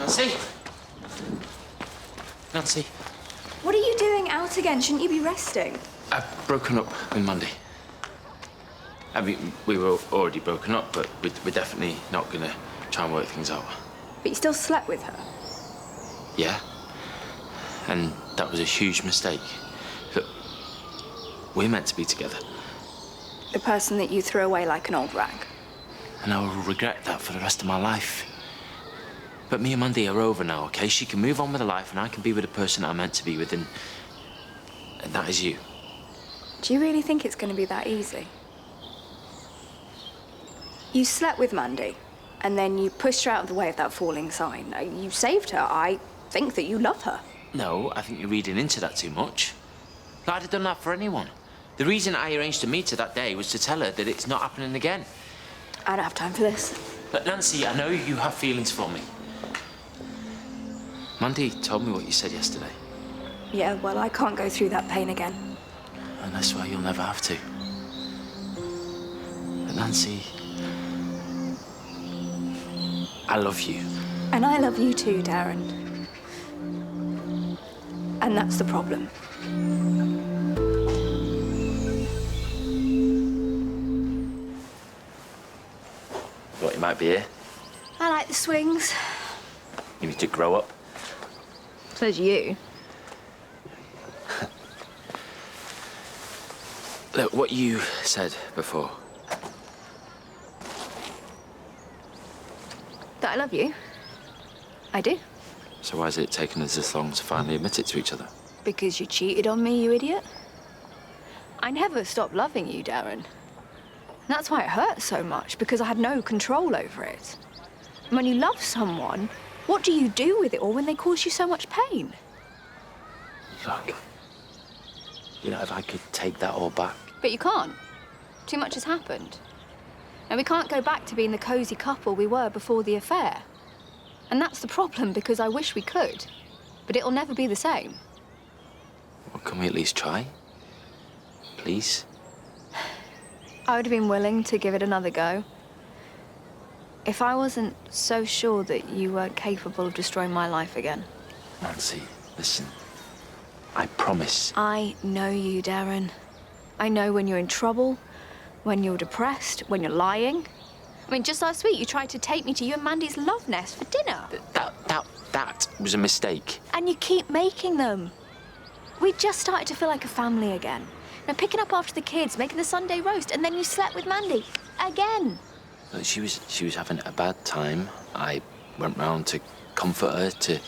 Nancy? Nancy? What are you doing out again? Shouldn't you be resting? I've broken up with Mandy. I mean, we were already broken up, but we're definitely not gonna try and work things out. But you still slept with her? Yeah. And that was a huge mistake. Look, we're meant to be together. The person that you threw away like an old rag? And I will regret that for the rest of my life. But me and Mandy are over now, okay? She can move on with her life and I can be with the person I'm meant to be with, and that is you. Do you really think it's going to be that easy? You slept with Mandy, and then you pushed her out of the way of that falling sign. You saved her. I think that you love her. No, I think you're reading into that too much. I'd have done that for anyone. The reason I arranged to meet her that day was to tell her that it's not happening again. I don't have time for this. But Nancy, I know you have feelings for me. Mandy told me what you said yesterday. Yeah, well, I can't go through that pain again. And that's why you'll never have to. But Nancy, I love you. And I love you too, Darren. And that's the problem. Thought you might be here. I like the swings. You need to grow up. So's you. Look, what you said before. That I love you? I do. So why has it taken us this long to finally admit it to each other? Because you cheated on me, you idiot. I never stopped loving you, Darren. And that's why it hurts so much, because I had no control over it. And when you love someone, what do you do with it all when they cause you so much pain? Look, you know, if I could take that all back. But you can't. Too much has happened. And we can't go back to being the cosy couple we were before the affair. And that's the problem, because I wish we could. But it'll never be the same. Well, can we at least try? Please? I would have been willing to give it another go. If I wasn't so sure that you were capable of destroying my life again. Nancy, listen. I promise. I know you, Darren. I know when you're in trouble, when you're depressed, when you're lying. I mean, just last week you tried to take me to you and Mandy's love nest for dinner. That was a mistake. And you keep making them. We just started to feel like a family again. Now, picking up after the kids, making the Sunday roast, and then you slept with Mandy. Again. Look, she was having a bad time. I went round to comfort her, to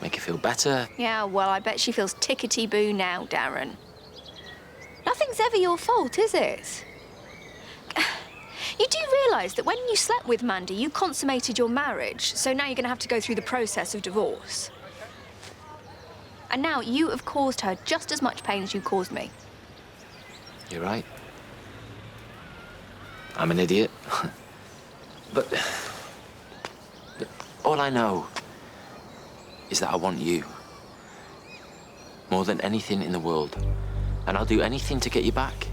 make her feel better. Yeah, well, I bet she feels tickety-boo now, Darren. Nothing's ever your fault, is it? You do realise that when you slept with Mandy, you consummated your marriage, so now you're going to have to go through the process of divorce. And now you have caused her just as much pain as you caused me. You're right. I'm an idiot. But all I know is that I want you. More than anything in the world. And I'll do anything to get you back.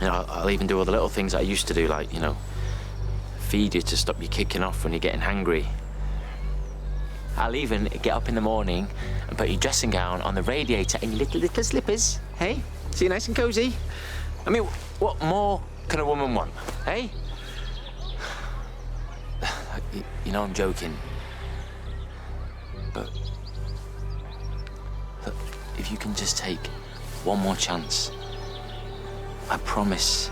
You know, I'll even do all the little things I used to do, like, you know, feed you to stop you kicking off when you're getting hangry. I'll even get up in the morning and put your dressing gown on the radiator and your little slippers, hey? So you're nice and cozy. I mean, what more can a woman want, hey? You know I'm joking. But look, if you can just take one more chance, I promise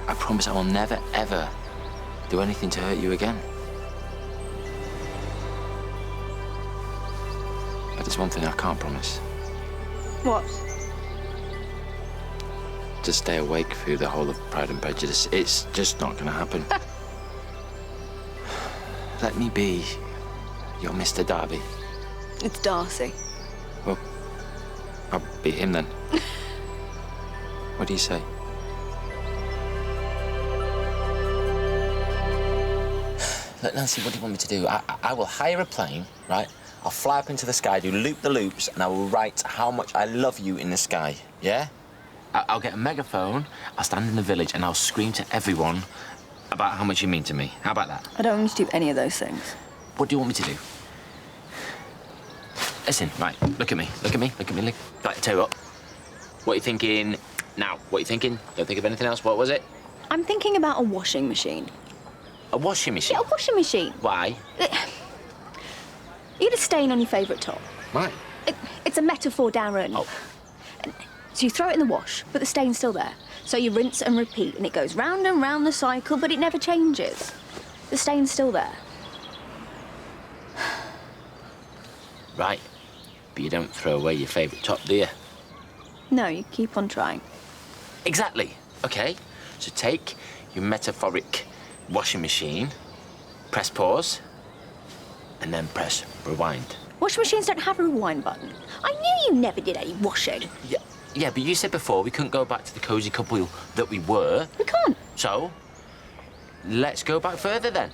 I will never, ever do anything to hurt you again. But there's one thing I can't promise. What? To stay awake through the whole of Pride and Prejudice. It's just not gonna happen. Let me be your Mr. Darby. It's Darcy. Well, I'll be him then. What do you say? Look, Nancy, what do you want me to do? I will hire a plane, right? I'll fly up into the sky, do loop-the-loops, and I will write how much I love you in the sky, yeah? I'll get a megaphone, I'll stand in the village, and I'll scream to everyone about how much you mean to me. How about that? I don't want you to do any of those things. What do you want me to do? Listen, right, look at me. Right, tell you what. What are you thinking now? What are you thinking? Don't think of anything else. What was it? I'm thinking about a washing machine. A washing machine? Yeah, a washing machine. Why? You had a stain on your favourite top. Why? It's a metaphor, Darren. Oh. So you throw it in the wash, but the stain's still there. So you rinse and repeat, and it goes round and round the cycle, but it never changes. The stain's still there. Right. But you don't throw away your favourite top, do you? No, you keep on trying. Exactly. Okay. So take your metaphoric washing machine, press pause, and then press rewind. Washing machines don't have a rewind button. I knew you never did any washing. Yeah, but you said before we couldn't go back to the cosy couple that we were. We can't. So, let's go back further then.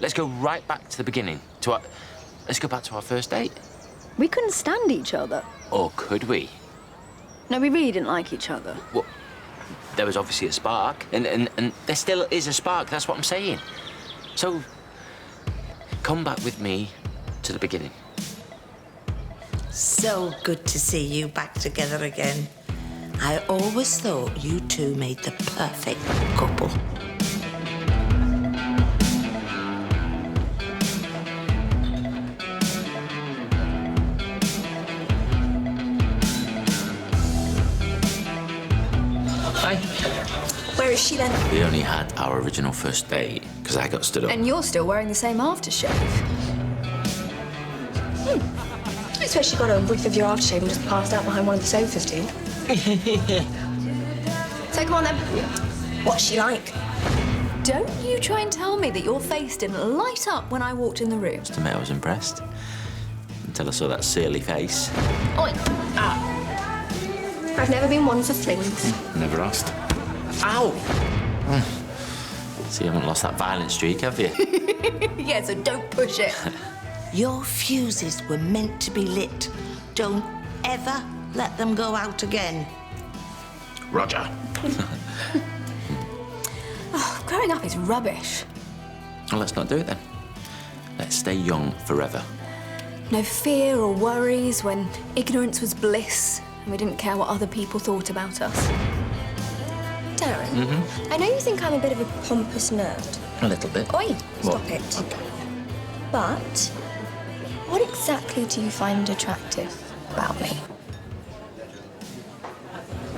Let's go right back to the beginning. Let's go back to our first date. We couldn't stand each other. Or could we? No, we really didn't like each other. Well, there was obviously a spark, and there still is a spark, that's what I'm saying. So, come back with me to the beginning. So good to see you back together again. I always thought you two made the perfect couple. Hi. Where is she then? We only had our original first date, because I got stood up. And you're still wearing the same aftershave. I swear she got a whiff of your aftershave and just passed out behind one of the sofas, dude. So come on then. What's she like? Don't you try and tell me that your face didn't light up when I walked in the room. To me, I was impressed. Until I saw that surly face. Oi! I've never been one for flings. Never asked. Ow! So you haven't lost that violent streak, have you? Yeah, so don't push it. Your fuses were meant to be lit. Don't ever let them go out again. Roger. Oh, growing up is rubbish. Well, let's not do it then. Let's stay young forever. No fear or worries when ignorance was bliss and we didn't care what other people thought about us. Darren, I know you think I'm a bit of a pompous nerd. A little bit. Oi, stop What? it. Okay. But what exactly do you find attractive about me?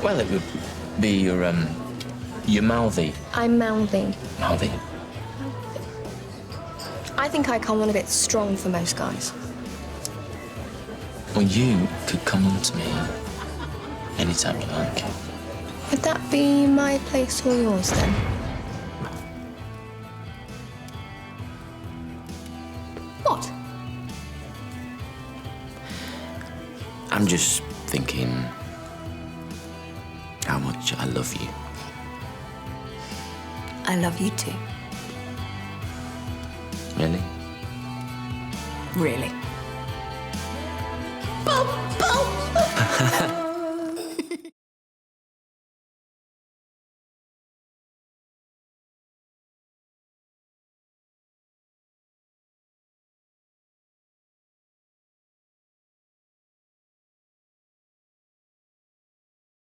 Well, it would be your mouthy. I'm mouthy. Mouthy? I think I come on a bit strong for most guys. Well, you could come on to me anytime you like. Would that be my place or yours then? What? I'm just thinking how much I love you. I love you too. Really? Really. Boom, boom.